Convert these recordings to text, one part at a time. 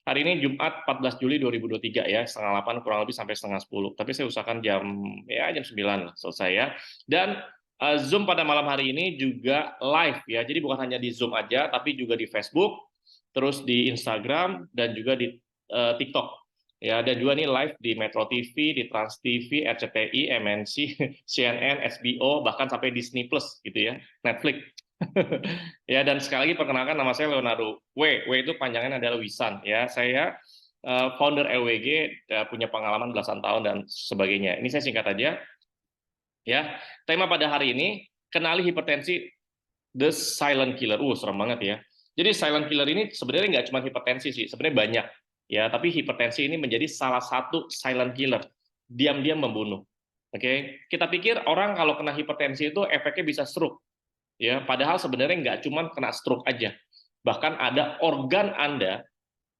Hari ini Jumat 14 Juli 2023 ya, setengah 8 kurang lebih sampai setengah 10. Tapi saya usahakan jam 9 lah selesai ya. Dan Zoom pada malam hari ini juga live ya. Jadi bukan hanya di Zoom aja, tapi juga di Facebook, terus di Instagram dan juga di TikTok. Ya, dan juga nih live di Metro TV, di Trans TV, RCTI, MNC, CNN, HBO, bahkan sampai Disney Plus gitu ya, Netflix. Ya, dan sekali lagi perkenalkan, nama saya Leonardo W. W itu panjangannya adalah Wisan. Ya, saya founder LWG, punya pengalaman belasan tahun dan sebagainya. Ini saya singkat aja. Ya, tema pada hari ini kenali hipertensi, the silent killer. Serem banget ya. Jadi silent killer ini sebenarnya nggak cuma hipertensi sih, sebenarnya banyak. Ya, tapi hipertensi ini menjadi salah satu silent killer, diam-diam membunuh. Oke, kita pikir orang kalau kena hipertensi itu efeknya bisa stroke. Ya, padahal sebenarnya nggak cuma kena stroke aja, bahkan ada organ Anda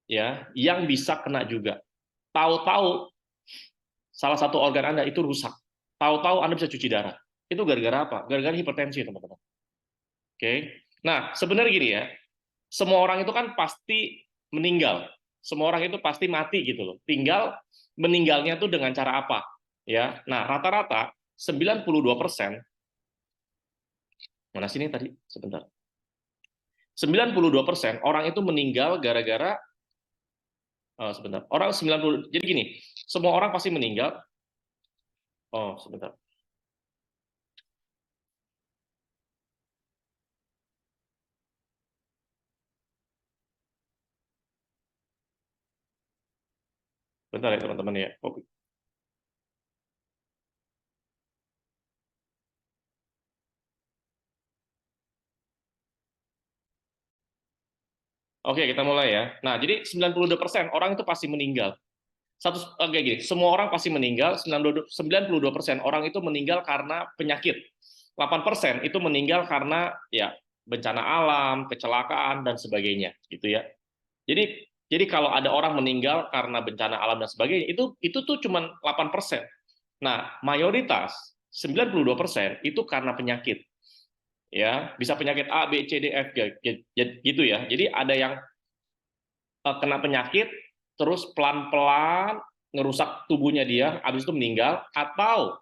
ya yang bisa kena juga. Tahu-tahu salah satu organ Anda itu rusak, tahu-tahu Anda bisa cuci darah. Itu gara-gara apa? Gara-gara hipertensi, teman-teman. Oke, nah sebenarnya gini ya, semua orang itu kan pasti meninggal, semua orang itu pasti mati gitu loh. Tinggal meninggalnya itu dengan cara apa? Ya, nah rata-rata 92%. Mana sini tadi? Sebentar. 92% orang itu meninggal gara-gara sebentar. Orang 90, jadi gini, semua orang pasti meninggal. Sebentar. Bentar ya teman-teman ya. Oke, kita mulai ya. Nah, jadi 92% orang itu pasti meninggal. Oke, gini, semua orang pasti meninggal, 92% orang itu meninggal karena penyakit. 8% itu meninggal karena ya bencana alam, kecelakaan dan sebagainya, gitu ya. Jadi kalau ada orang meninggal karena bencana alam dan sebagainya, itu tuh cuma 8%. Nah, mayoritas 92% itu karena penyakit. Ya, bisa penyakit A, B, C, D, F gitu ya. Jadi ada yang kena penyakit terus pelan-pelan ngerusak tubuhnya dia, habis itu meninggal, atau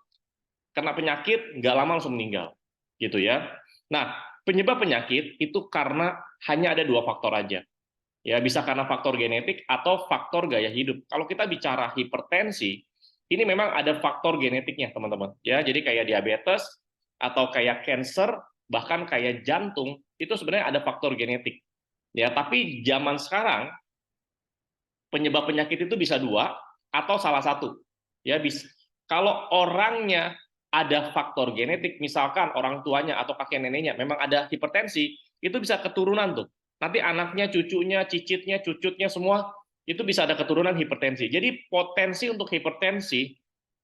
kena penyakit nggak lama langsung meninggal. Gitu ya. Nah, penyebab penyakit itu karena hanya ada 2 faktor aja. Ya, bisa karena faktor genetik atau faktor gaya hidup. Kalau kita bicara hipertensi, ini memang ada faktor genetiknya, teman-teman. Ya, jadi kayak diabetes atau kayak cancer, bahkan kayak jantung, itu sebenarnya ada faktor genetik. Ya, tapi zaman sekarang penyebab penyakit itu bisa 2 atau salah satu. Ya, bisa. Kalau orangnya ada faktor genetik, misalkan orang tuanya atau kakek neneknya memang ada hipertensi, itu bisa keturunan tuh. Nanti anaknya, cucunya, cicitnya, cucutnya semua itu bisa ada keturunan hipertensi. Jadi potensi untuk hipertensi,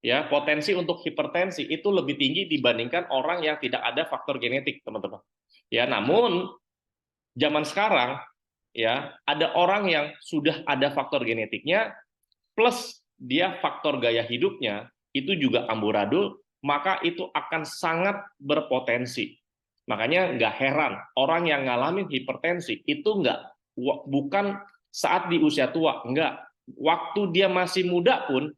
ya potensi untuk hipertensi itu lebih tinggi dibandingkan orang yang tidak ada faktor genetik, teman-teman. Ya, namun zaman sekarang ya ada orang yang sudah ada faktor genetiknya plus dia faktor gaya hidupnya itu juga amburadul, maka itu akan sangat berpotensi. Makanya nggak heran orang yang ngalamin hipertensi itu bukan saat di usia tua, enggak. Waktu dia masih muda pun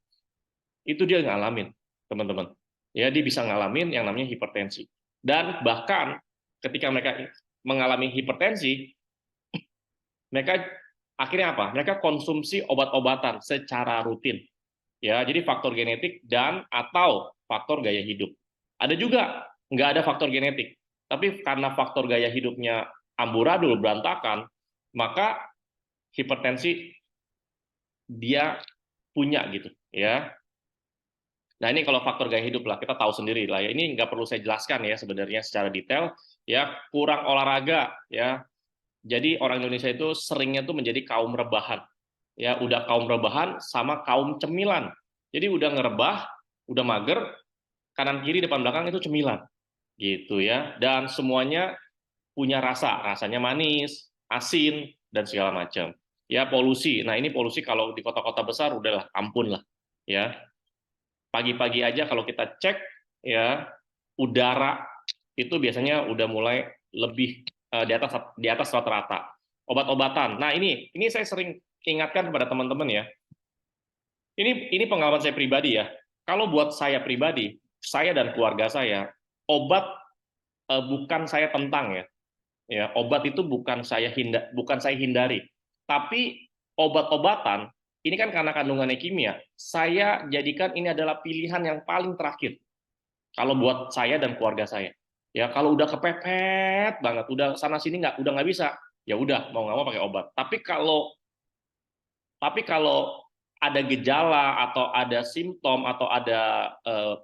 itu dia ngalamin, teman-teman. Ya, dia bisa ngalamin yang namanya hipertensi. Dan bahkan ketika mereka mengalami hipertensi, mereka akhirnya apa? Mereka konsumsi obat-obatan secara rutin. Ya, jadi faktor genetik dan atau faktor gaya hidup. Ada juga nggak ada faktor genetik, tapi karena faktor gaya hidupnya amburadul, berantakan, maka hipertensi dia punya gitu, ya. Nah, ini kalau faktor gaya hidup lah, kita tahu sendiri lah ya. Ini nggak perlu saya jelaskan ya sebenarnya secara detail, ya, kurang olahraga, ya. Jadi orang Indonesia itu seringnya tuh menjadi kaum rebahan. Ya, udah kaum rebahan sama kaum cemilan. Jadi udah ngerebah, udah mager, kanan kiri depan belakang itu cemilan. Gitu ya. Dan semuanya punya rasa, rasanya manis, asin dan segala macam. Ya, polusi. Nah, ini polusi kalau di kota-kota besar udahlah ampun lah. Ya. Pagi-pagi aja kalau kita cek ya udara itu biasanya udah mulai lebih di atas rata-rata. Obat-obatan. Nah, ini saya sering ingatkan kepada teman-teman ya. Ini pengalaman saya pribadi ya. Kalau buat saya pribadi, saya dan keluarga saya, obat bukan saya tentang ya. Ya, obat itu bukan saya hindari. Tapi obat-obatan ini kan karena kandungannya kimia, saya jadikan ini adalah pilihan yang paling terakhir. Kalau buat saya dan keluarga saya. Ya, kalau udah kepepet banget, udah sana sini udah nggak bisa, ya udah mau nggak mau pakai obat. Tapi kalau ada gejala atau ada simptom atau ada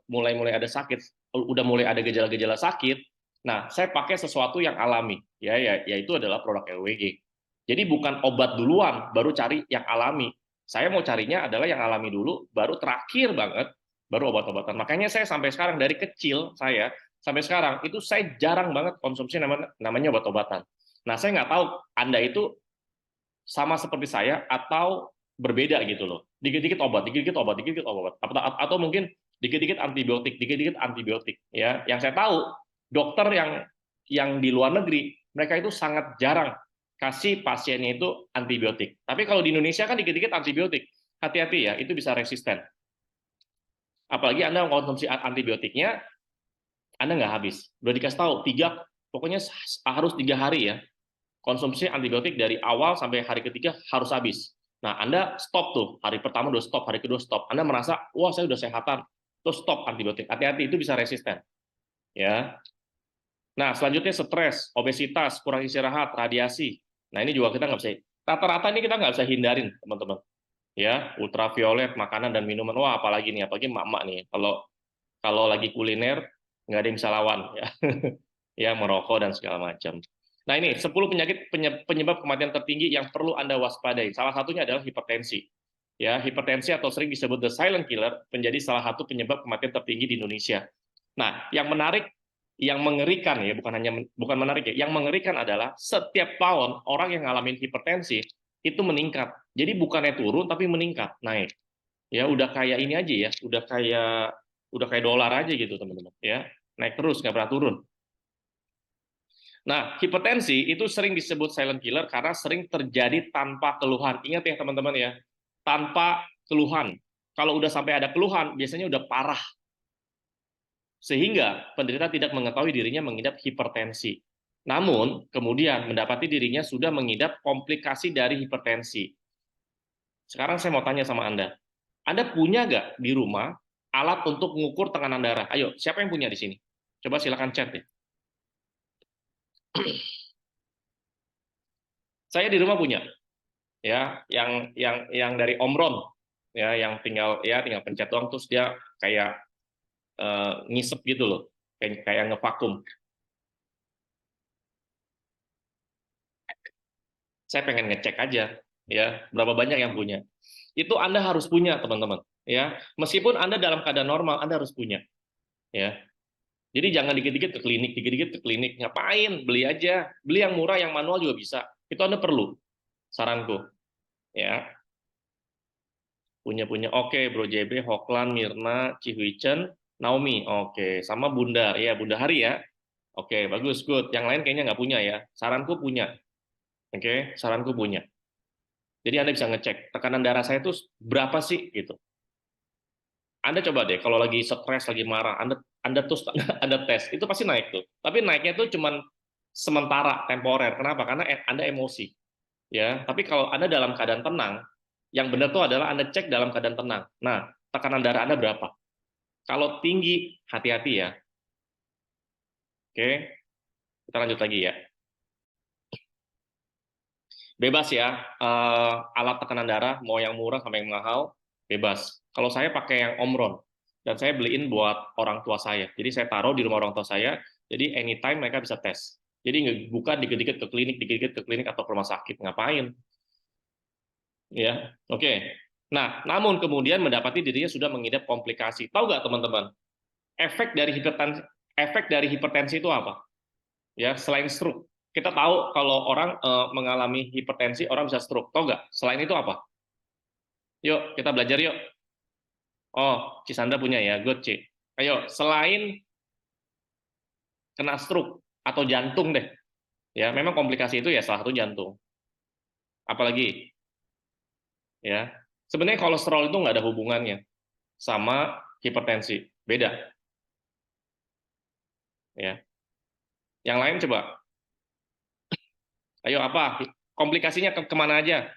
mulai ada sakit, udah mulai ada gejala-gejala sakit, nah saya pakai sesuatu yang alami, yaitu adalah produk LWG. Jadi bukan obat duluan, baru cari yang alami. Saya mau carinya adalah yang alami dulu, baru terakhir banget, baru obat-obatan. Makanya saya sampai sekarang dari kecil saya sampai sekarang itu saya jarang banget konsumsi namanya obat-obatan. Nah saya nggak tahu Anda itu sama seperti saya atau berbeda gitu loh. Dikit-dikit obat, dikit-dikit obat, dikit-dikit obat. Atau mungkin dikit-dikit antibiotik, dikit-dikit antibiotik. Ya, yang saya tahu dokter yang di luar negeri mereka itu sangat jarang kasih pasiennya itu antibiotik. Tapi kalau di Indonesia kan dikit-dikit antibiotik. Hati-hati ya, itu bisa resisten. Apalagi Anda mengkonsumsi antibiotiknya, Anda nggak habis. Udah dikasih tahu, pokoknya harus 3 hari ya konsumsi antibiotik dari awal sampai hari ketiga harus habis. Nah, Anda stop tuh. Hari pertama udah stop, hari kedua stop. Anda merasa, wah saya udah sehatan. Terus stop antibiotik. Hati-hati, itu bisa resisten. Ya. Nah, selanjutnya stres, obesitas, kurang istirahat, radiasi. Nah, ini juga kita nggak bisa. Rata-rata ini kita nggak bisa hindarin, teman-teman. Ya, ultraviolet, makanan dan minuman. Wah, apalagi nih, apalagi emak-emak nih. Kalau kalau lagi kuliner, nggak ada yang bisa lawan. Ya, ya merokok dan segala macam. Nah, ini 10 penyebab kematian tertinggi yang perlu Anda waspadai. Salah satunya adalah hipertensi. Ya, hipertensi atau sering disebut the silent killer menjadi salah satu penyebab kematian tertinggi di Indonesia. Nah, yang menarik, yang mengerikan ya, bukan menarik ya, yang mengerikan adalah setiap tahun orang yang ngalamin hipertensi itu meningkat. Jadi bukannya turun tapi meningkat, naik. Ya, udah kayak ini aja ya, udah kayak dolar aja gitu, teman-teman, ya. Naik terus, nggak pernah turun. Nah, hipertensi itu sering disebut silent killer karena sering terjadi tanpa keluhan. Ingat ya teman-teman ya, tanpa keluhan. Kalau udah sampai ada keluhan, biasanya udah parah. Sehingga penderita tidak mengetahui dirinya mengidap hipertensi. Namun, kemudian mendapati dirinya sudah mengidap komplikasi dari hipertensi. Sekarang saya mau tanya sama Anda punya nggak di rumah alat untuk mengukur tekanan darah? Ayo, siapa yang punya di sini? Coba silakan chat deh. Saya di rumah punya, ya, yang dari Omron, ya, yang tinggal pencet doang terus dia kayak ngisep gitu loh, kayak ngevakum. Saya pengen ngecek aja, ya, berapa banyak yang punya. Itu Anda harus punya, teman-teman. Ya, meskipun Anda dalam keadaan normal, Anda harus punya. Ya, jadi jangan dikit-dikit ke klinik, dikit-dikit ke klinik. Ngapain? Beli aja. Beli yang murah, yang manual juga bisa. Itu Anda perlu. Saranku. Ya, punya. Oke, Bro JB, Hoklan, Mirna, Cihuicen, Naomi. Oke, sama Bunda. Ya, Bunda Hari ya. Oke, bagus, good. Yang lain kayaknya nggak punya ya. Saranku punya. Oke, saranku punya. Jadi Anda bisa ngecek tekanan darah saya itu berapa sih gitu. Anda coba deh kalau lagi stres, lagi marah, Anda terus Anda tes, itu pasti naik tuh. Tapi naiknya itu cuman sementara, temporer. Kenapa? Karena Anda emosi. Ya, tapi kalau Anda dalam keadaan tenang, yang benar tuh adalah Anda cek dalam keadaan tenang. Nah, tekanan darah Anda berapa? Kalau tinggi, hati-hati ya. Oke, kita lanjut lagi ya. Bebas ya, alat tekanan darah, mau yang murah sampai yang mahal, bebas. Kalau saya pakai yang Omron, dan saya beliin buat orang tua saya. Jadi saya taruh di rumah orang tua saya, jadi anytime mereka bisa tes. Jadi bukan dikit-dikit ke klinik, dikit-dikit ke klinik atau ke rumah sakit. Ngapain? Ya, oke. Nah, namun kemudian mendapati dirinya sudah mengidap komplikasi. Tahu nggak teman-teman? Efek dari hipertensi itu apa? Ya, selain stroke. Kita tahu kalau orang mengalami hipertensi, orang bisa stroke. Tahu nggak? Selain itu apa? Yuk, kita belajar yuk. Oh, Cisandra punya ya, good Ci. Ayo, selain kena stroke atau jantung deh. Ya, memang komplikasi itu ya salah satu jantung. Apalagi? Ya, sebenarnya kolesterol itu nggak ada hubungannya sama hipertensi, beda. Ya, yang lain coba, ayo apa? Komplikasinya kemana aja?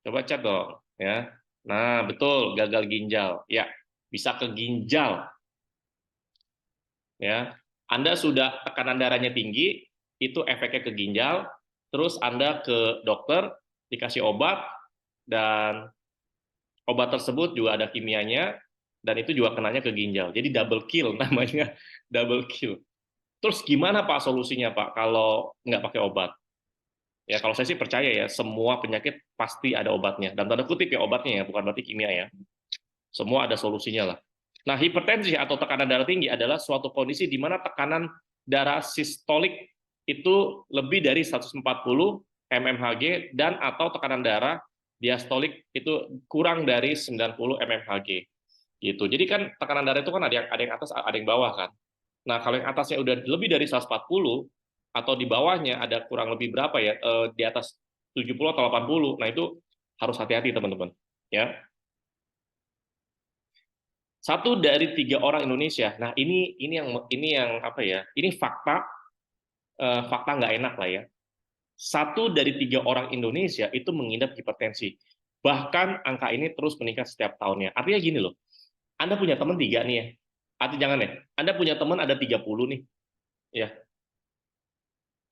Coba chat dong, ya. Nah, betul, gagal ginjal. Ya, bisa ke ginjal, ya. Anda sudah tekanan darahnya tinggi, itu efeknya ke ginjal, terus Anda ke dokter, dikasih obat, dan obat tersebut juga ada kimianya, dan itu juga kenanya ke ginjal. Jadi double kill namanya, double kill. Terus gimana Pak solusinya Pak kalau nggak pakai obat? Ya kalau saya sih percaya ya, semua penyakit pasti ada obatnya. Dan tanda kutip ya obatnya ya, bukan berarti kimia ya. Semua ada solusinya lah. Nah, hipertensi atau tekanan darah tinggi adalah suatu kondisi di mana tekanan darah sistolik itu lebih dari 140 mmHg dan atau tekanan darah diastolik itu kurang dari 90 mmHg. Gitu. Jadi kan tekanan darah itu kan ada yang atas, ada yang bawah kan. Nah, kalau yang atasnya udah lebih dari 140 atau di bawahnya ada kurang lebih berapa ya, di atas 70 atau 80, nah itu harus hati-hati teman-teman. Ya, 1 dari 3 orang Indonesia. Nah, ini yang apa ya? Ini fakta nggak enak lah ya. 1 dari 3 orang Indonesia itu mengidap hipertensi. Bahkan angka ini terus meningkat setiap tahunnya. Artinya gini loh, Anda punya teman 3 nih ya. Artinya jangan ya, Anda punya teman ada 30 nih. Ya,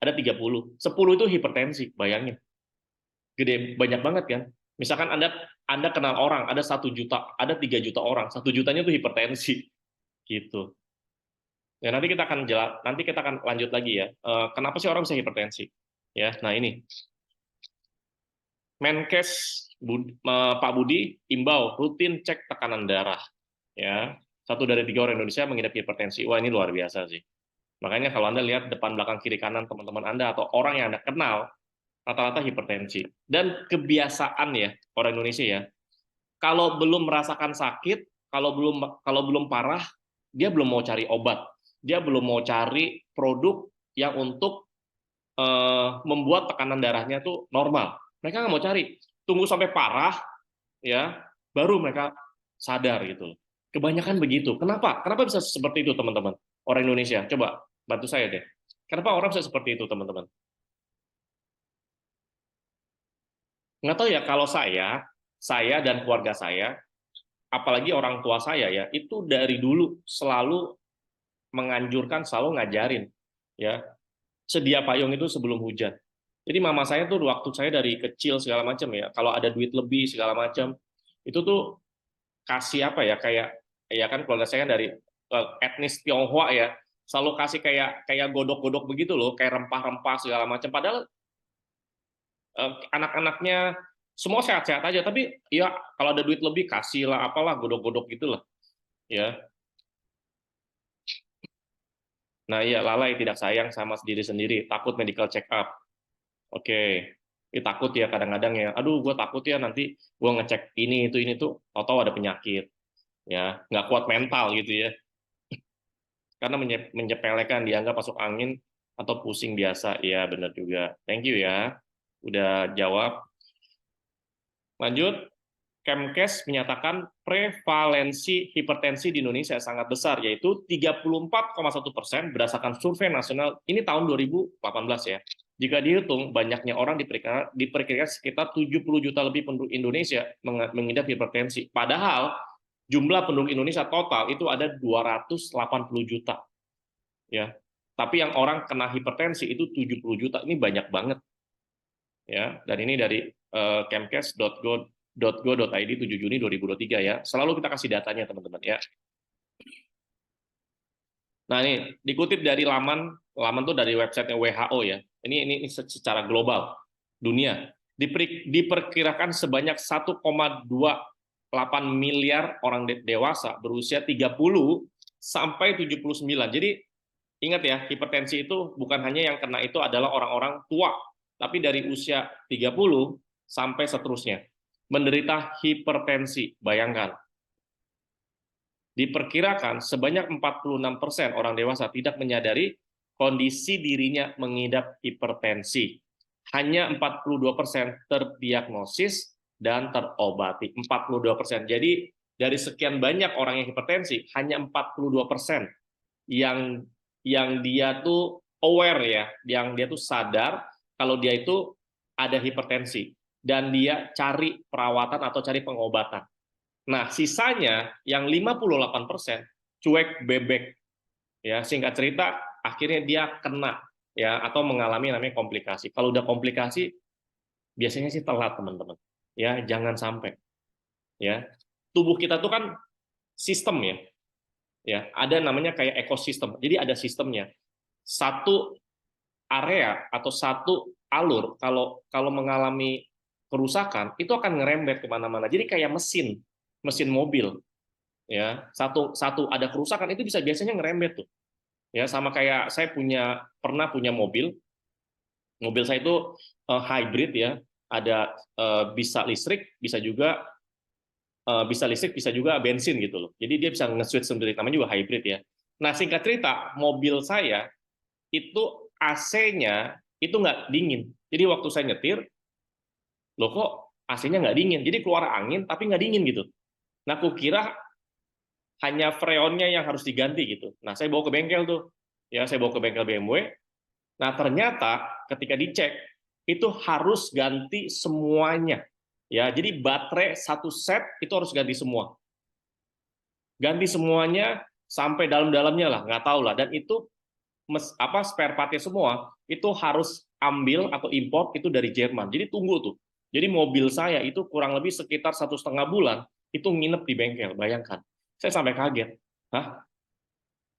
ada 30. 10 itu hipertensi, bayangin. Gede, banyak banget kan. Misalkan Anda kenal orang, ada 1 juta, ada 3 juta orang, 1 jutanya itu hipertensi. Gitu. Ya, nanti kita akan lanjut lagi ya. Kenapa sih orang bisa hipertensi? Ya, nah ini Menkes Pak Budi imbau rutin cek tekanan darah. Ya, 1 dari 3 orang Indonesia mengidap hipertensi. Wah, ini luar biasa sih. Makanya kalau Anda lihat depan belakang kiri kanan teman-teman Anda atau orang yang Anda kenal, rata-rata hipertensi. Dan kebiasaan ya orang Indonesia ya, kalau belum merasakan sakit, kalau belum parah, dia belum mau cari obat, dia belum mau cari produk yang untuk membuat tekanan darahnya tuh normal. Mereka nggak mau cari, tunggu sampai parah, ya, baru mereka sadar gitu. Kebanyakan begitu. Kenapa? Kenapa bisa seperti itu, teman-teman? Orang Indonesia, coba bantu saya deh. Kenapa orang bisa seperti itu, teman-teman? Nggak tahu ya. Kalau saya dan keluarga saya, apalagi orang tua saya ya, itu dari dulu selalu menganjurkan, selalu ngajarin, ya, sedia payung itu sebelum hujan. Jadi mama saya tuh waktu saya dari kecil segala macam ya, kalau ada duit lebih segala macam, itu tuh kasih apa ya, kayak ya kan keluarga saya kan dari etnis Tionghoa ya, selalu kasih kayak kayak godok-godok begitu loh, kayak rempah-rempah segala macam. Padahal anak-anaknya semua sehat-sehat aja, tapi ya kalau ada duit lebih kasih lah apalah godok-godok gitulah ya. Nah, iya, lalai, tidak sayang sama diri sendiri, takut medical check up. Oke, ini takut ya kadang-kadang ya. Aduh, gue takut ya nanti gue ngecek ini tuh, tahu-tahu ada penyakit, ya, nggak kuat mental gitu ya. Karena menyepelekan, dianggap masuk angin atau pusing biasa. Iya, benar juga. Thank you ya, udah jawab. Lanjut. Kemkes menyatakan prevalensi hipertensi di Indonesia sangat besar, yaitu 34,1% berdasarkan survei nasional ini tahun 2018 ya. Jika dihitung, banyaknya orang diperkirakan sekitar 70 juta lebih penduduk Indonesia mengidap hipertensi. Padahal jumlah penduduk Indonesia total itu ada 280 juta. Ya. Tapi yang orang kena hipertensi itu 70 juta. Ini banyak banget. Ya, dan ini dari kemkes.go.id 7 Juni 2023 ya. Selalu kita kasih datanya teman-teman ya. Nah, ini dikutip dari laman tuh dari website WHO ya. Ini secara global dunia. Diperkirakan sebanyak 1,28 miliar orang dewasa berusia 30 sampai 79. Jadi ingat ya, hipertensi itu bukan hanya yang kena itu adalah orang-orang tua, tapi dari usia 30 sampai seterusnya menderita hipertensi. Bayangkan. Diperkirakan sebanyak 46% orang dewasa tidak menyadari kondisi dirinya mengidap hipertensi. hanya 42% terdiagnosis dan terobati. 42%. Jadi dari sekian banyak orang yang hipertensi, hanya 42% yang dia tuh aware ya, yang dia tuh sadar kalau dia itu ada hipertensi dan dia cari perawatan atau cari pengobatan. Nah, sisanya yang 58% cuek bebek. Ya, singkat cerita akhirnya dia kena ya atau mengalami namanya komplikasi. Kalau udah komplikasi biasanya sih telat, teman-teman. Ya, jangan sampai. Ya. Tubuh kita tuh kan sistem ya. Ya, ada namanya kayak ekosistem. Jadi ada sistemnya. Satu area atau satu alur kalau mengalami kerusakan itu akan ngerembet kemana-mana. Jadi kayak mesin mobil. Ya, satu ada kerusakan itu bisa biasanya ngerembet tuh. Ya, sama kayak saya pernah punya mobil saya itu hybrid ya, ada bisa listrik, bisa juga bensin gitu loh. Jadi dia bisa nge-switch sendiri, namanya juga hybrid ya. Nah, singkat cerita, mobil saya itu AC-nya itu nggak dingin. Jadi waktu saya nyetir, loh kok AC-nya nggak dingin? Jadi keluar angin tapi nggak dingin gitu. Nah, aku kira hanya freonnya yang harus diganti gitu. Nah, saya bawa ke bengkel tuh. Ya, saya bawa ke bengkel BMW. Nah, ternyata ketika dicek itu harus ganti semuanya. Ya, jadi baterai satu set itu harus ganti semua. Ganti semuanya sampai dalam-dalamnya lah, nggak tahu lah. Dan itu spare part-nya semua itu harus ambil atau import itu dari Jerman. Jadi tunggu tuh. Jadi mobil saya itu kurang lebih sekitar 1,5 bulan itu nginep di bengkel. Bayangkan, saya sampai kaget. Hah?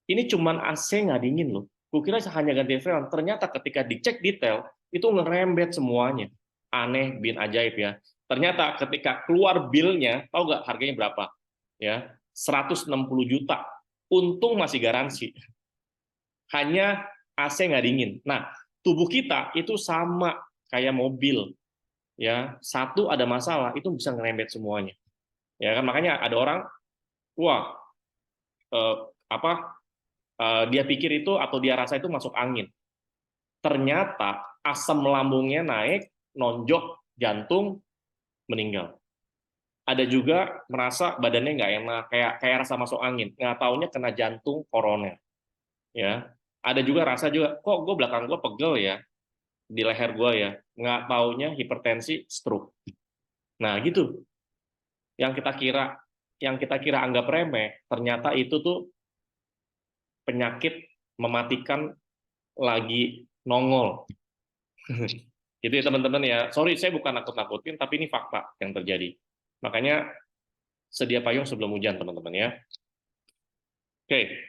Ini cuman AC nggak dingin loh. Kukira hanya ganti freon. Ternyata ketika dicek detail itu ngerembet semuanya. Aneh bin ajaib ya. Ternyata ketika keluar bilnya, tahu nggak harganya berapa? Ya, 160 juta. Untung masih garansi. Hanya AC nggak dingin. Nah, tubuh kita itu sama kayak mobil. Ya, satu ada masalah itu bisa ngerembet semuanya. Ya kan, makanya ada orang, wah, eh, apa dia pikir itu atau dia rasa itu masuk angin. Ternyata asam lambungnya naik, nonjok, jantung, meninggal. Ada juga merasa badannya nggak enak, kayak rasa masuk angin. Nggak taunya kena jantung koroner. Ya, ada juga rasa juga, kok gue belakang gue pegel ya, di leher gue ya. Nggak taunya hipertensi, stroke. Nah gitu. Yang kita kira anggap remeh, ternyata itu tuh penyakit mematikan lagi nongol. Gitu ya teman-teman ya. Sorry, saya bukan nakut-nakutin, tapi ini fakta yang terjadi. Makanya sedia payung sebelum hujan, teman-teman ya. Oke.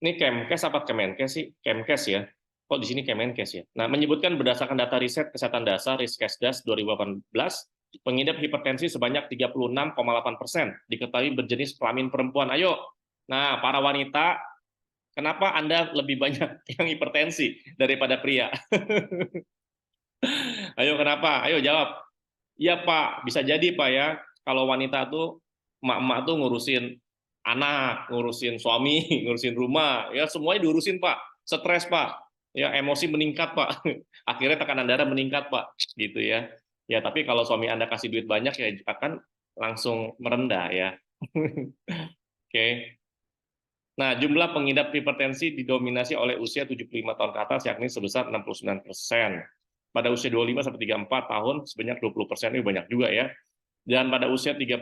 Ini Kemkes apa Kemenkes sih? Kemkes ya. Kok di sini Kemenkes ya? Nah, menyebutkan berdasarkan data riset Kesehatan Dasar Riskesdas 2018, pengidap hipertensi sebanyak 36,8% diketahui berjenis kelamin perempuan. Ayo. Nah, para wanita, kenapa Anda lebih banyak yang hipertensi daripada pria? Ayo kenapa? Ayo jawab. Iya Pak, bisa jadi Pak ya, kalau wanita tuh, emak-emak tuh ngurusin anak, ngurusin suami, ngurusin rumah, ya semuanya diurusin Pak. Stres Pak, ya emosi meningkat Pak. Akhirnya tekanan darah meningkat Pak, gitu ya. Ya tapi kalau suami Anda kasih duit banyak ya akan langsung merendah ya. Oke. Nah, jumlah pengidap hipertensi didominasi oleh usia 75 tahun ke atas, yakni sebesar 69%. Pada usia 25 sampai 34 tahun sebanyak 20%, ini banyak juga ya. Dan pada usia 35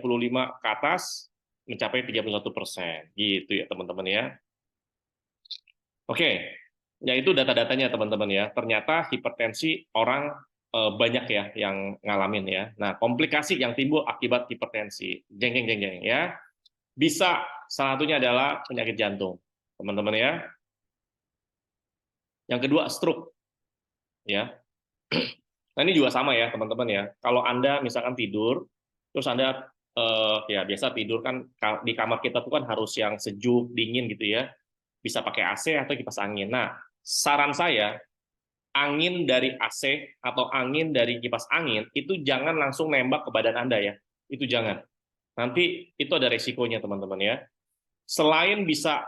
ke atas mencapai 31%. Gitu ya, teman-teman ya. Oke. Ya itu data-datanya, teman-teman ya. Ternyata hipertensi orang banyak ya yang ngalamin ya. Nah, komplikasi yang timbul akibat hipertensi. Jeng jeng jeng jeng ya. Bisa salah satunya adalah penyakit jantung, teman-teman ya. Yang kedua stroke ya. Nah, ini juga sama ya, teman-teman ya. Kalau Anda misalkan tidur, terus Anda ya biasa tidur kan di kamar kita tuh kan harus yang sejuk, dingin gitu ya. Bisa pakai AC atau kipas angin. Nah, saran saya angin dari AC atau angin dari kipas angin itu jangan langsung nembak ke badan Anda ya. Itu jangan. Nanti itu ada resikonya, teman-teman ya. Selain bisa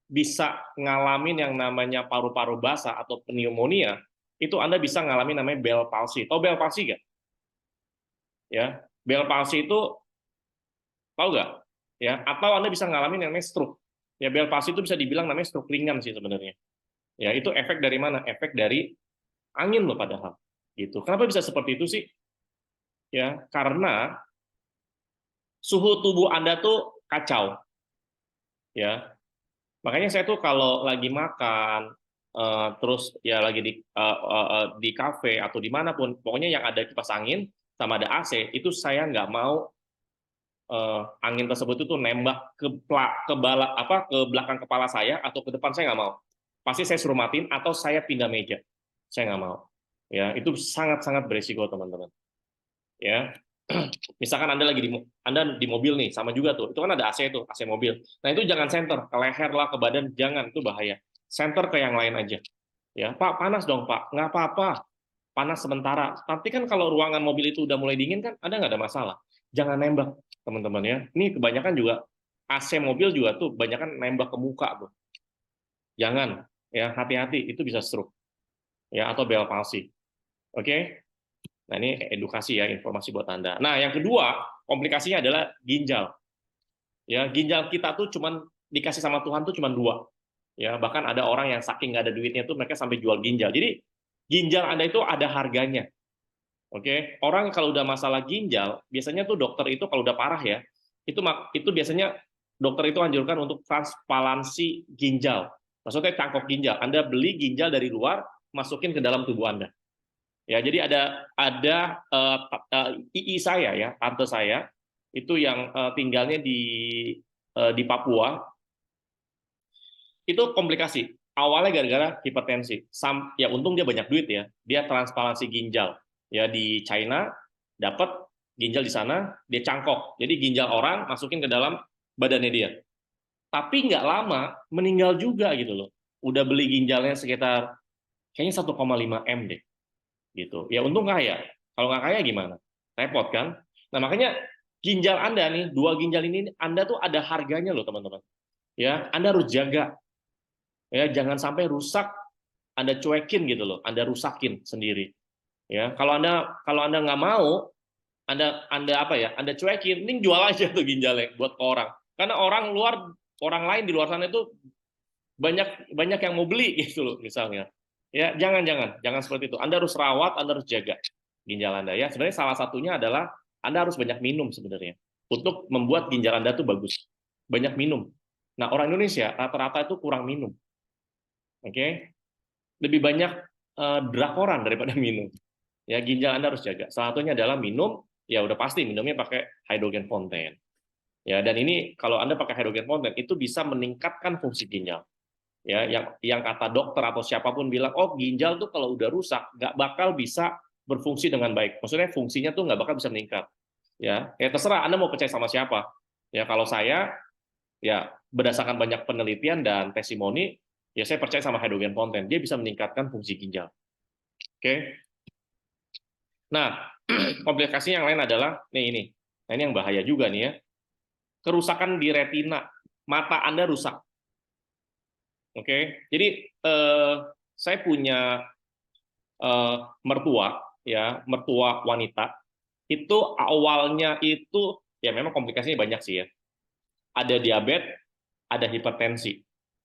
bisa ngalamin yang namanya paru-paru basah atau pneumonia, itu Anda bisa ngalamin namanya Bell palsy. Tahu Bell palsy nggak? Ya, Bell palsy itu tahu nggak? Ya, atau Anda bisa ngalamin yang namanya stroke. Ya, Bell palsy itu bisa dibilang namanya stroke ringan sih sebenarnya. Ya, itu efek dari mana? Efek dari angin loh padahal. Gitu. Kenapa bisa seperti itu sih? Ya, karena suhu tubuh Anda tuh kacau. Ya, makanya saya tuh kalau lagi makan, terus ya lagi di kafe atau dimanapun, pokoknya yang ada kipas angin sama ada AC, itu saya nggak mau angin tersebut itu nembak ke belakang kepala saya atau ke depan, saya nggak mau. Pasti saya suruh matiin atau saya pindah meja. Saya nggak mau. Ya, itu sangat-sangat beresiko teman-teman. Ya, misalkan Anda di mobil nih, sama juga tuh, itu kan ada AC tuh, AC mobil. Nah itu jangan center, ke leher lah, ke badan, jangan, itu bahaya. Center ke yang lain aja. Ya, Pak panas dong Pak, nggak apa-apa, panas sementara. Tapi kan kalau ruangan mobil itu udah mulai dingin kan, Anda nggak ada masalah. Jangan nembak teman-teman ya. Ini kebanyakan juga AC mobil juga tuh, kebanyakan nembak ke muka tuh. Jangan, ya hati-hati, itu bisa stroke, ya atau Bell palsy. Oke? Nah, ini edukasi ya, informasi buat Anda. Nah, yang kedua, komplikasinya adalah ginjal. Ya, ginjal kita tuh cuman dikasih sama Tuhan tuh cuman 2. Ya, bahkan ada orang yang saking nggak ada duitnya tuh mereka sampai jual ginjal. Jadi, ginjal Anda itu ada harganya. Oke, orang kalau udah masalah ginjal, biasanya tuh dokter itu kalau udah parah ya, itu biasanya dokter itu anjurkan untuk transplantasi ginjal. Maksudnya cangkok ginjal. Anda beli ginjal dari luar, masukin ke dalam tubuh Anda. Ya, jadi ada II saya ya, tante saya itu yang tinggalnya di Papua, itu komplikasi. Awalnya gara-gara hipertensi. Ya untung dia banyak duit ya. Dia transplantasi ginjal. Ya di China dapat ginjal di sana, dia cangkok. Jadi ginjal orang masukin ke dalam badannya dia. Tapi nggak lama meninggal juga gitu loh. Udah beli ginjalnya sekitar kayaknya 1,5 M deh. Gitu. Ya untung kaya. Kalau nggak kaya gimana? Repot kan? Nah makanya ginjal Anda nih, 2 ginjal ini Anda tuh ada harganya loh teman-teman. Ya, Anda harus jaga. Ya, jangan sampai rusak, Anda cuekin gitu loh, Anda rusakin sendiri. Ya, kalau Anda nggak mau, Anda apa ya? Anda cuekin, mending jual aja tuh ginjalnya buat ke orang. Karena orang lain di luar sana itu banyak banyak yang mau beli gitu loh misalnya. Ya, jangan seperti itu. Anda harus rawat, Anda harus jaga ginjal Anda ya. Sebenarnya salah satunya adalah Anda harus banyak minum sebenarnya untuk membuat ginjal Anda tuh bagus. Banyak minum. Nah, orang Indonesia rata-rata itu kurang minum. Oke? Lebih banyak drakoran daripada minum. Ya, ginjal Anda harus jaga. Salah satunya adalah minum, ya udah pasti minumnya pakai hydrogen fonten. Ya, dan ini kalau Anda pakai hydrogen fonten itu bisa meningkatkan fungsi ginjal. Ya, yang kata dokter atau siapapun bilang, oh ginjal tuh kalau udah rusak nggak bakal bisa berfungsi dengan baik. Maksudnya fungsinya tuh nggak bakal bisa meningkat. Ya, terserah Anda mau percaya sama siapa. Ya, kalau saya ya berdasarkan banyak penelitian dan testimoni, ya saya percaya sama hydrogen fonten. Dia bisa meningkatkan fungsi ginjal. Oke. Nah, komplikasi yang lain adalah ini. Nah, ini yang bahaya juga nih ya. Kerusakan di retina, mata Anda rusak. Oke. Jadi saya punya mertua ya, mertua wanita. Itu awalnya itu ya memang komplikasinya banyak sih ya. Ada diabetes, ada hipertensi.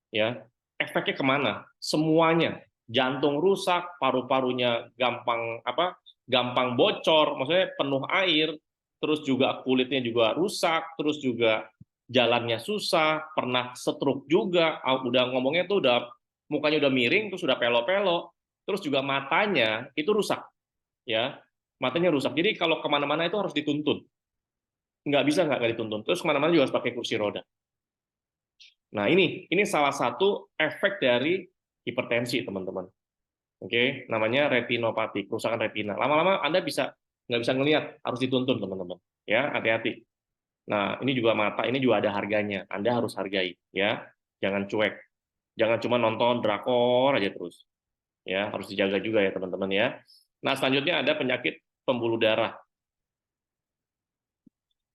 Ya. Efeknya kemana? Semuanya. Jantung rusak, paru-parunya gampang bocor, maksudnya penuh air, terus juga kulitnya juga rusak, terus juga jalannya susah, pernah stroke juga, udah ngomongnya tuh udah mukanya udah miring, terus udah pelo-pelo, terus juga matanya itu rusak, ya matanya rusak. Jadi kalau kemana-mana itu harus dituntun, nggak bisa nggak dituntun. Terus kemana-mana juga harus pakai kursi roda. Nah ini salah satu efek dari hipertensi teman-teman. Oke, namanya retinopati, kerusakan retina. Lama-lama Anda nggak bisa ngelihat, harus dituntun teman-teman. Ya, hati-hati. Nah, ini juga mata, ini juga ada harganya. Anda harus hargai, ya. Jangan cuek. Jangan cuma nonton drakor aja terus. Ya, harus dijaga juga ya teman-teman ya. Nah, selanjutnya ada penyakit pembuluh darah.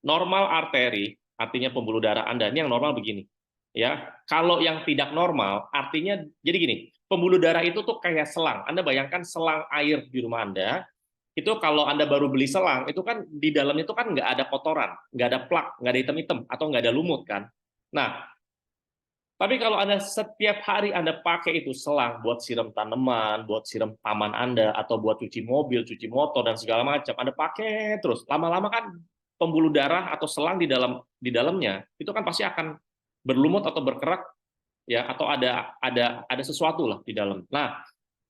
Normal arteri, artinya pembuluh darah Anda, ini yang normal begini. Ya, kalau yang tidak normal, artinya jadi gini, pembuluh darah itu tuh kayak selang. Anda bayangkan selang air di rumah Anda, itu kalau Anda baru beli selang, itu kan di dalamnya itu kan nggak ada kotoran, nggak ada plak, nggak ada hitam-hitam, atau nggak ada lumut kan. Nah, tapi kalau Anda setiap hari Anda pakai itu selang buat siram tanaman, buat siram taman Anda, atau buat cuci mobil, cuci motor, dan segala macam, Anda pakai terus, lama-lama kan pembuluh darah atau selang di dalamnya, itu kan pasti akan berlumut atau berkerak, ya, atau ada sesuatu lah di dalam. Nah,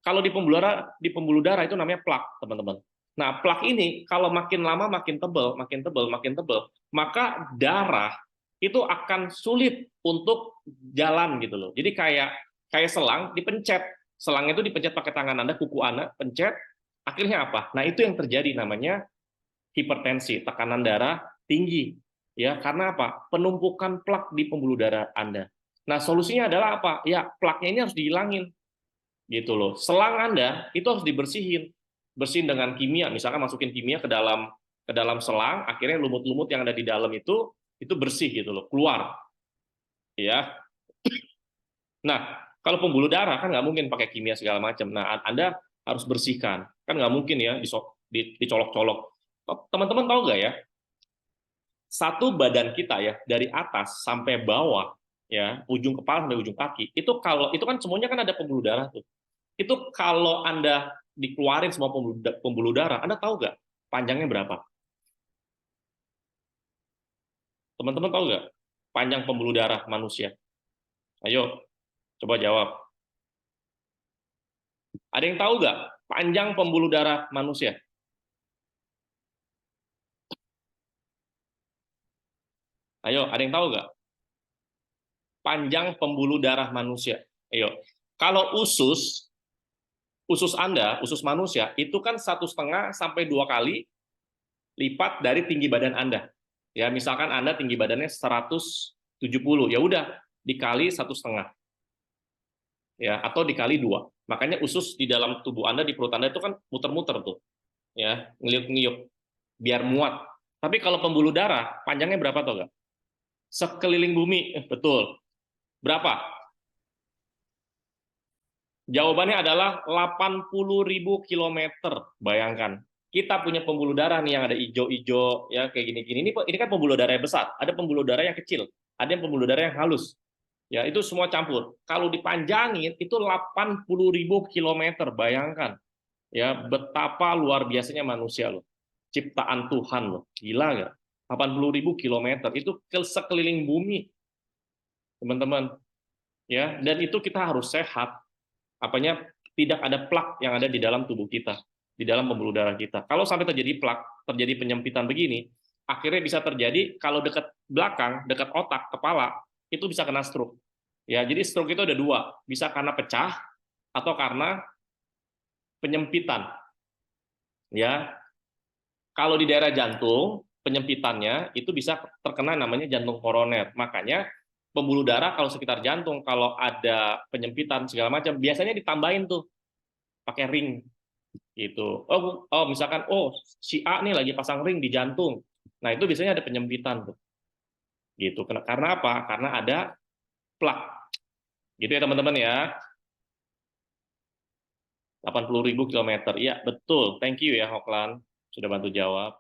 kalau di pembuluh darah itu namanya plak, teman-teman. Nah, plak ini kalau makin lama makin tebal, makin tebal, makin tebal, maka darah itu akan sulit untuk jalan gitu loh. Jadi kayak kayak selang dipencet, selang itu dipencet pakai tangan Anda, kuku Anda, pencet, akhirnya apa? Nah, itu yang terjadi namanya hipertensi, tekanan darah tinggi. Ya, karena apa? Penumpukan plak di pembuluh darah Anda. Nah, solusinya adalah apa? Ya, plaknya ini harus dihilangin gitu loh. Selang Anda itu harus dibersihin. Bersihin dengan kimia, misalkan masukin kimia ke dalam selang, akhirnya lumut-lumut yang ada di dalam itu bersih gitu loh, keluar. Ya. Nah, kalau pembuluh darah kan nggak mungkin pakai kimia segala macam. Nah, Anda harus bersihkan. Kan nggak mungkin ya dicolok-colok. Teman-teman tahu nggak ya? Satu badan kita ya, dari atas sampai bawah, ya, ujung kepala sampai ujung kaki, itu kalau itu kan semuanya kan ada pembuluh darah tuh. Itu kalau Anda dikeluarin semua pembuluh darah, Anda tahu nggak panjangnya berapa? Teman-teman tahu nggak panjang pembuluh darah manusia? Ayo, coba jawab. Ada yang tahu nggak panjang pembuluh darah manusia? Ayo, ada yang tahu nggak panjang pembuluh darah manusia? Ayo, kalau usus Anda, usus manusia, itu kan 1,5 sampai 2 kali lipat dari tinggi badan Anda. Ya, misalkan Anda tinggi badannya 170, ya udah dikali 1,5, ya, atau dikali 2. Makanya usus di dalam tubuh Anda, di perut Anda itu kan muter-muter tuh, ya, ngeliuk-ngeliuk biar muat. Tapi kalau pembuluh darah panjangnya berapa tuh, enggak? Sekeliling bumi, betul. Berapa? Jawabannya adalah 80.000 kilometer. Bayangkan, kita punya pembuluh darah nih yang ada hijau-hijau, ya, kayak gini-gini. Ini kan pembuluh darah yang besar, ada pembuluh darah yang kecil, ada yang pembuluh darah yang halus. Ya, itu semua campur. Kalau dipanjangin itu 80.000 kilometer. Bayangkan, ya, betapa luar biasanya manusia loh. Ciptaan Tuhan loh. Gila nggak? 80.000 kilometer itu sekeliling bumi, teman-teman. Ya, dan itu kita harus sehat. Apanya, tidak ada plak yang ada di dalam tubuh kita, di dalam pembuluh darah kita. Kalau sampai terjadi plak, terjadi penyempitan begini, akhirnya bisa terjadi kalau dekat belakang, dekat otak, kepala, itu bisa kena stroke. Ya, jadi stroke itu ada dua, bisa karena pecah atau karena penyempitan. Ya, kalau di daerah jantung, penyempitannya itu bisa terkena namanya jantung koroner. Makanya pembuluh darah kalau sekitar jantung, kalau ada penyempitan segala macam, biasanya ditambahin tuh pakai ring gitu. Oh, misalkan si A nih lagi pasang ring di jantung. Nah, itu biasanya ada penyempitan tuh. Gitu. Karena apa? Karena ada plak. Gitu ya, teman-teman ya. 80.000 kilometer. Iya, betul. Thank you ya, Hoklan. Sudah bantu jawab.